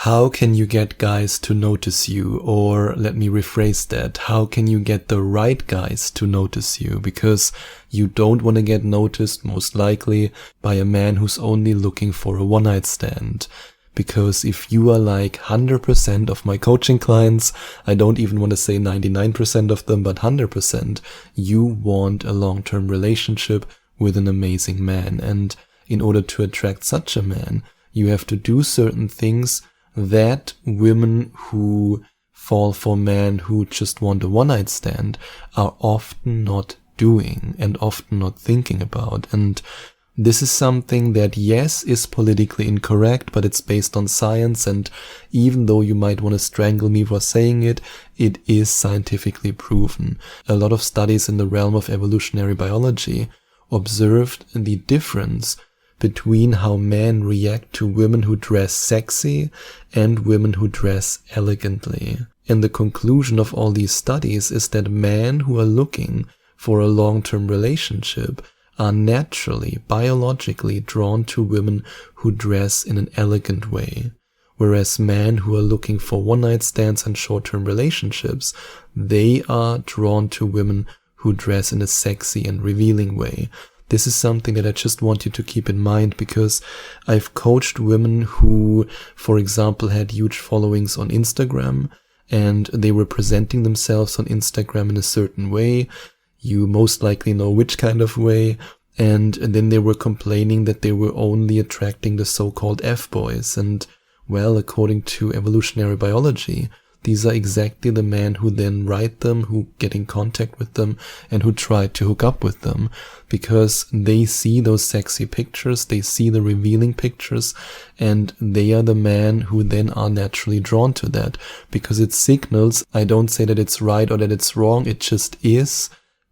How can you get guys to notice you? Or let me rephrase that. How can you get the right guys to notice you? Because you don't want to get noticed, most likely, by a man who's only looking for a one-night stand. Because if you are like 100% of my coaching clients, I don't even want to say 99% of them, but 100%, you want a long-term relationship with an amazing man. And in order to attract such a man, you have to do certain things that women who fall for men who just want a one-night stand are often not doing and often not thinking about. And this is something that, yes, is politically incorrect, but it's based on science, and even though you might want to strangle me for saying it, it is scientifically proven. A lot of studies in the realm of evolutionary biology observed the difference between how men react to women who dress sexy and women who dress elegantly. And the conclusion of all these studies is that men who are looking for a long-term relationship are naturally, biologically drawn to women who dress in an elegant way. Whereas men who are looking for one-night stands and short-term relationships, they are drawn to women who dress in a sexy and revealing way. This is something that I just want you to keep in mind, because I've coached women who, for example, had huge followings on Instagram, and they were presenting themselves on Instagram in a certain way. You most likely know which kind of way. And then they were complaining that they were only attracting the so-called F-boys. And, well, according to evolutionary biology, these are exactly the men who then write them, who get in contact with them, and who try to hook up with them, because they see those sexy pictures, they see the revealing pictures, and they are the men who then are naturally drawn to that, because it signals, I don't say that it's right or that it's wrong, it just is,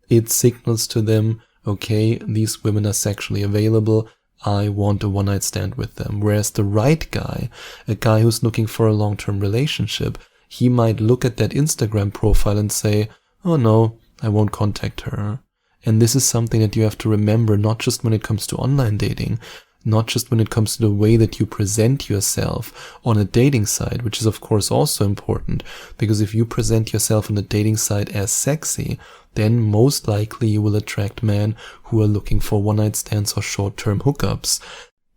it signals to them, okay, these women are sexually available, I want a one-night stand with them. Whereas the right guy, a guy who's looking for a long-term relationship, he might look at that Instagram profile and say, oh no, I won't contact her. And this is something that you have to remember, not just when it comes to online dating, not just when it comes to the way that you present yourself on a dating site, which is of course also important, because if you present yourself on a dating site as sexy, then most likely you will attract men who are looking for one-night stands or short-term hookups.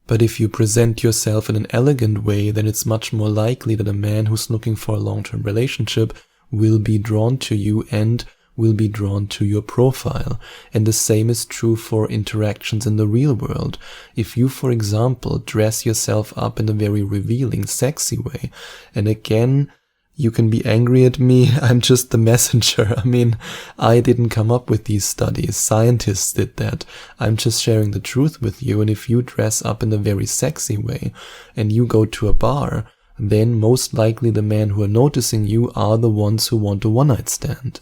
But if you present yourself in an elegant way, then it's much more likely that a man who's looking for a long-term relationship will be drawn to you and will be drawn to your profile. And the same is true for interactions in the real world. If you, for example, dress yourself up in a very revealing, sexy way, and again, you can be angry at me, I'm just the messenger. I mean, I didn't come up with these studies. Scientists did that. I'm just sharing the truth with you. And if you dress up in a very sexy way and you go to a bar, then most likely the men who are noticing you are the ones who want a one-night stand.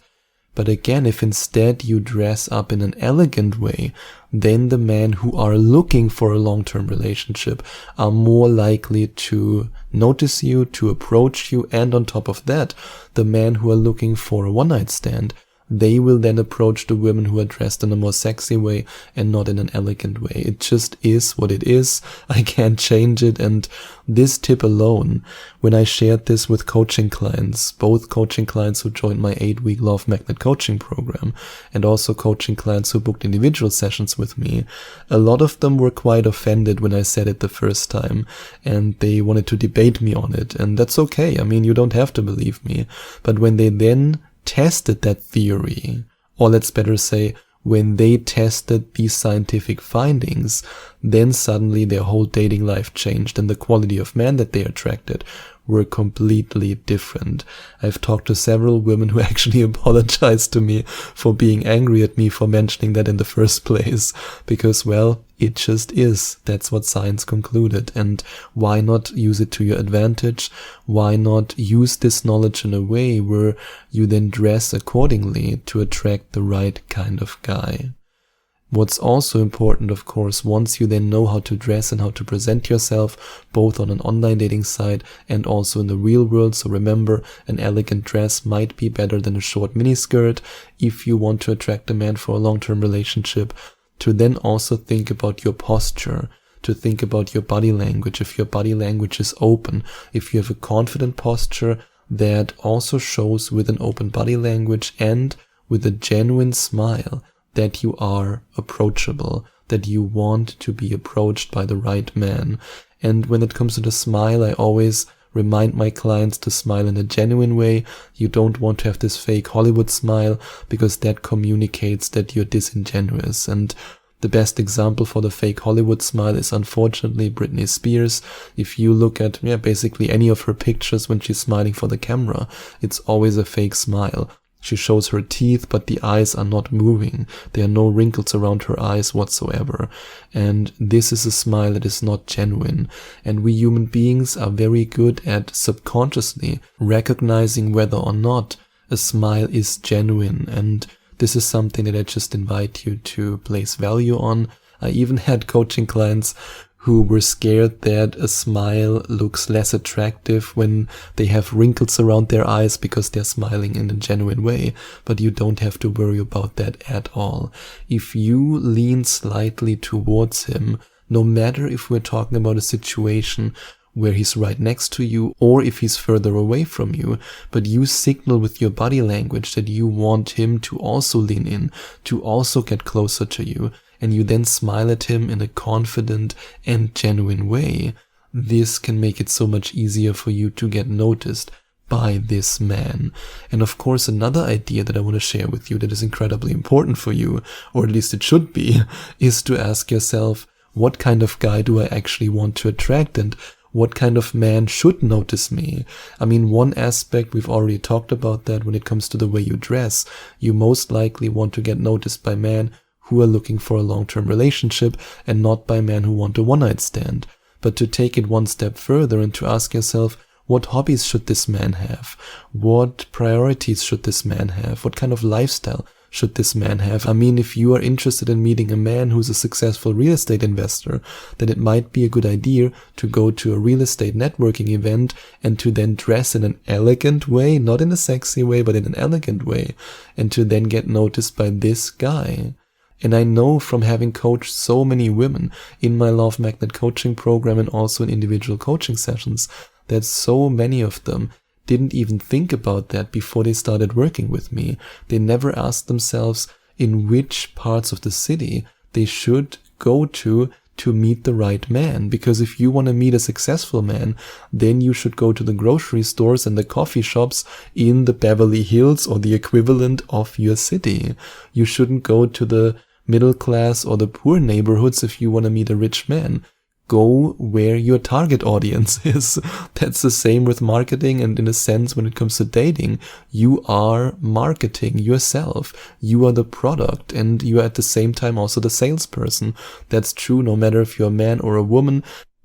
But again, if instead you dress up in an elegant way, then the men who are looking for a long-term relationship are more likely to notice you, to approach you, and on top of that, the men who are looking for a one-night stand, they will then approach the women who are dressed in a more sexy way and not in an elegant way. It just is what it is. I can't change it. And this tip alone, when I shared this with coaching clients, both coaching clients who joined my 8-week Love Magnet coaching program and also coaching clients who booked individual sessions with me, a lot of them were quite offended when I said it the first time, and they wanted to debate me on it. And that's okay. I mean, you don't have to believe me. But when they then tested that theory, or let's better say, when they tested these scientific findings, then suddenly their whole dating life changed and the quality of men that they attracted were completely different. I've talked to several women who actually apologized to me for being angry at me for mentioning that in the first place, because, well, it just is. That's what science concluded. And why not use it to your advantage? Why not use this knowledge in a way where you then dress accordingly to attract the right kind of guy? What's also important, of course, once you then know how to dress and how to present yourself, both on an online dating site and also in the real world. So remember, an elegant dress might be better than a short miniskirt if you want to attract a man for a long-term relationship. To then also think about your posture, to think about your body language. If your body language is open, if you have a confident posture that also shows with an open body language and with a genuine smile that you are approachable, that you want to be approached by the right man. And when it comes to the smile, I always remind my clients to smile in a genuine way. You don't want to have this fake Hollywood smile, because that communicates that you're disingenuous. And the best example for the fake Hollywood smile is unfortunately Britney Spears. If you look at basically any of her pictures when she's smiling for the camera, it's always a fake smile. She shows her teeth, but the eyes are not moving. There are no wrinkles around her eyes whatsoever. And this is a smile that is not genuine. And we human beings are very good at subconsciously recognizing whether or not a smile is genuine. And this is something that I just invite you to place value on. I even had coaching clients who were scared that a smile looks less attractive when they have wrinkles around their eyes because they're smiling in a genuine way. But you don't have to worry about that at all. If you lean slightly towards him, no matter if we're talking about a situation where he's right next to you or if he's further away from you, but you signal with your body language that you want him to also lean in, to also get closer to you, and you then smile at him in a confident and genuine way, this can make it so much easier for you to get noticed by this man. And of course, another idea that I want to share with you that is incredibly important for you, or at least it should be, is to ask yourself, what kind of guy do I actually want to attract, and what kind of man should notice me? I mean, one aspect, we've already talked about that when it comes to the way you dress. You most likely want to get noticed by men who are looking for a long-term relationship and not by men who want a one-night stand. But to take it one step further and to ask yourself, what hobbies should this man have? What priorities should this man have? What kind of lifestyle should this man have? I mean, if you are interested in meeting a man who's a successful real estate investor, then it might be a good idea to go to a real estate networking event and to then dress in an elegant way, not in a sexy way, but in an elegant way, and to then get noticed by this guy. And I know from having coached so many women in my Law of Magnet coaching program and also in individual coaching sessions that so many of them didn't even think about that before they started working with me. They never asked themselves in which parts of the city they should go to meet the right man. Because if you want to meet a successful man, then you should go to the grocery stores and the coffee shops in the Beverly Hills or the equivalent of your city. You shouldn't go to the middle class or the poor neighborhoods if you want to meet a rich man. Go where your target audience is. That's the same with marketing, and in a sense when it comes to dating, you are marketing yourself. You are the product, and you are at the same time also the salesperson. That's true no matter if you're a man or a woman.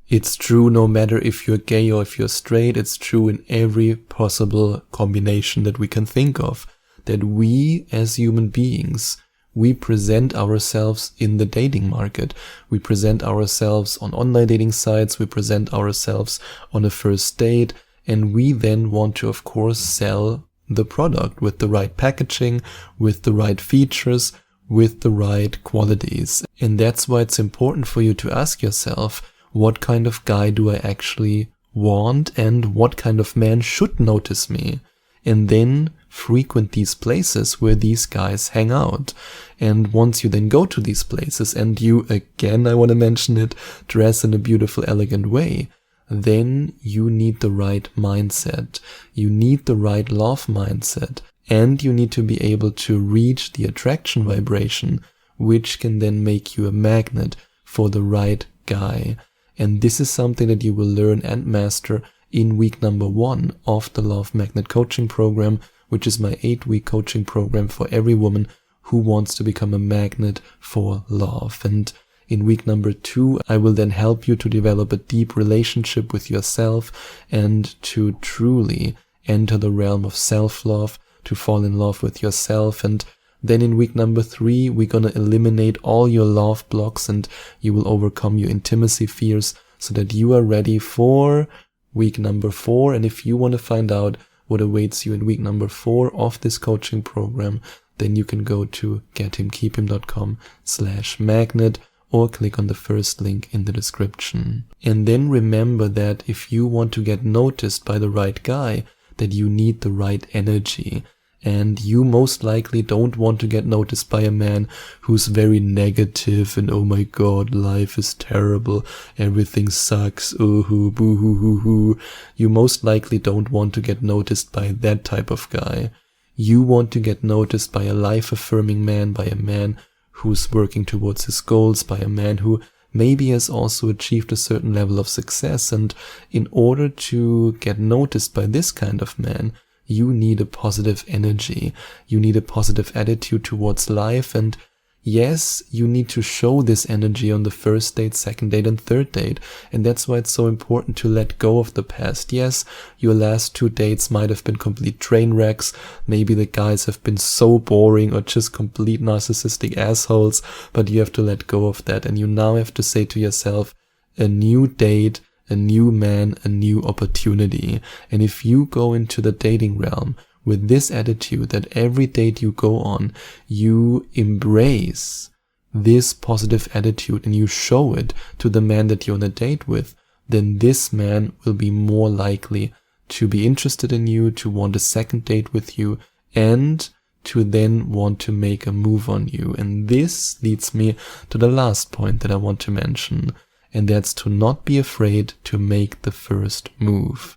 It's true no matter if you're gay or if you're straight. It's true in every possible combination that we can think of. That we as human beings, we present ourselves in the dating market. We present ourselves on online dating sites. We present ourselves on a first date. And we then want to, of course, sell the product with the right packaging, with the right features, with the right qualities. And that's why it's important for you to ask yourself, what kind of guy do I actually want and what kind of man should notice me? And then frequent these places where these guys hang out. And once you then go to these places and you, again, I want to mention it, dress in a beautiful, elegant way, then you need the right mindset. You need the right love mindset. And you need to be able to reach the attraction vibration, which can then make you a magnet for the right guy. And this is something that you will learn and master in week number 1 of the Law of Magnet coaching program, which is my 8-week coaching program for every woman who wants to become a magnet for love. And in week number 2, I will then help you to develop a deep relationship with yourself and to truly enter the realm of self-love, to fall in love with yourself. And then in week number 3, we're going to eliminate all your love blocks and you will overcome your intimacy fears so that you are ready for week number 4. And if you want to find out what awaits you in week number 4 of this coaching program, then you can go to gethimkeephim.com/magnet, or click on the first link in the description. And then remember that if you want to get noticed by the right guy, that you need the right energy. And you most likely don't want to get noticed by a man who's very negative and, oh my god, life is terrible, everything sucks, ooh-hoo, boo-hoo-hoo-hoo. You most likely don't want to get noticed by that type of guy. You want to get noticed by a life-affirming man, by a man who's working towards his goals, by a man who maybe has also achieved a certain level of success. And in order to get noticed by this kind of man, you need a positive energy. You need a positive attitude towards life. And yes, you need to show this energy on the first date, second date, and third date. And that's why it's so important to let go of the past. Yes, your last 2 dates might have been complete train wrecks. Maybe the guys have been so boring or just complete narcissistic assholes, but you have to let go of that. And you now have to say to yourself, a new date, a new man, a new opportunity. And if you go into the dating realm with this attitude that every date you go on, you embrace this positive attitude and you show it to the man that you're on a date with, then this man will be more likely to be interested in you, to want a second date with you, and to then want to make a move on you. And this leads me to the last point that I want to mention. And that's to not be afraid to make the first move.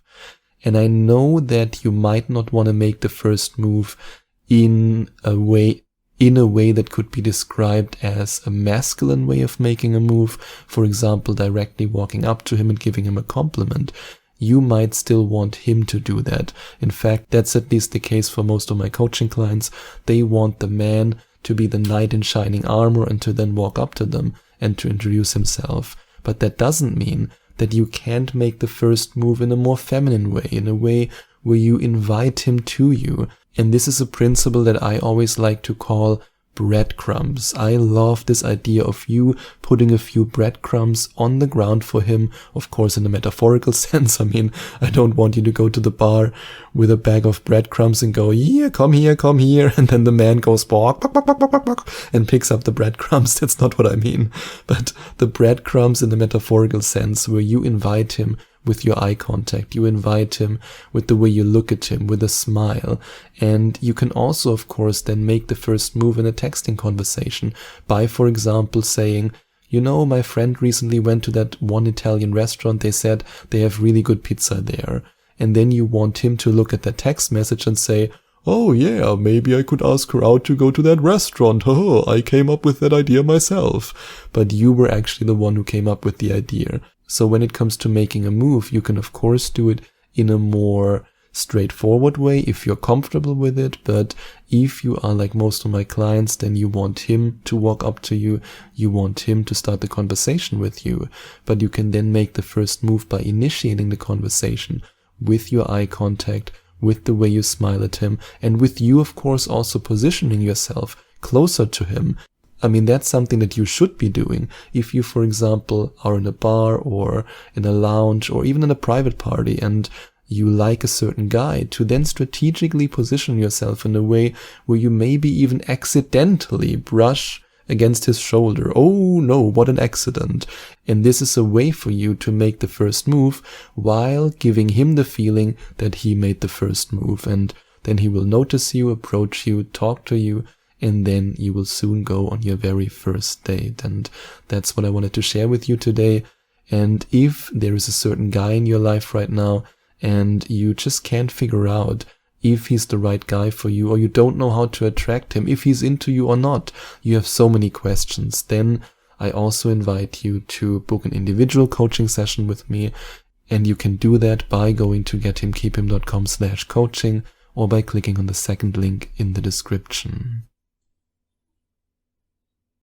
And I know that you might not want to make the first move in a way that could be described as a masculine way of making a move. For example, directly walking up to him and giving him a compliment. You might still want him to do that. In fact, that's at least the case for most of my coaching clients. They want the man to be the knight in shining armor and to then walk up to them and to introduce himself. But that doesn't mean that you can't make the first move in a more feminine way, in a way where you invite him to you. And this is a principle that I always like to call breadcrumbs. I love this idea of you putting a few breadcrumbs on the ground for him, of course in a metaphorical sense. I mean, I don't want you to go to the bar with a bag of breadcrumbs and go, yeah, come here, and then the man goes and picks up the breadcrumbs. That's not what I mean. But the breadcrumbs in the metaphorical sense, where you invite him with your eye contact, you invite him with the way you look at him, with a smile. And you can also, of course, then make the first move in a texting conversation by, for example, saying, you know, my friend recently went to that one Italian restaurant. They said they have really good pizza there. And then you want him to look at the text message and say, oh yeah, maybe I could ask her out to go to that restaurant. Oh, I came up with that idea myself. But you were actually the one who came up with the idea. So when it comes to making a move, you can of course do it in a more straightforward way if you're comfortable with it. But if you are like most of my clients, then you want him to walk up to you. You want him to start the conversation with you. But you can then make the first move by initiating the conversation with your eye contact, with the way you smile at him, and with you, of course, also positioning yourself closer to him. I mean, that's something that you should be doing. If you, for example, are in a bar or in a lounge or even in a private party and you like a certain guy, to then strategically position yourself in a way where you maybe even accidentally brush against his shoulder. Oh no, what an accident. And this is a way for you to make the first move while giving him the feeling that he made the first move. And then he will notice you, approach you, talk to you, and then you will soon go on your very first date. And that's what I wanted to share with you today. And if there is a certain guy in your life right now and you just can't figure out if he's the right guy for you, or you don't know how to attract him, if he's into you or not, you have so many questions, then I also invite you to book an individual coaching session with me. And you can do that by going to gethimkeephim.com/coaching or by clicking on the second link in the description.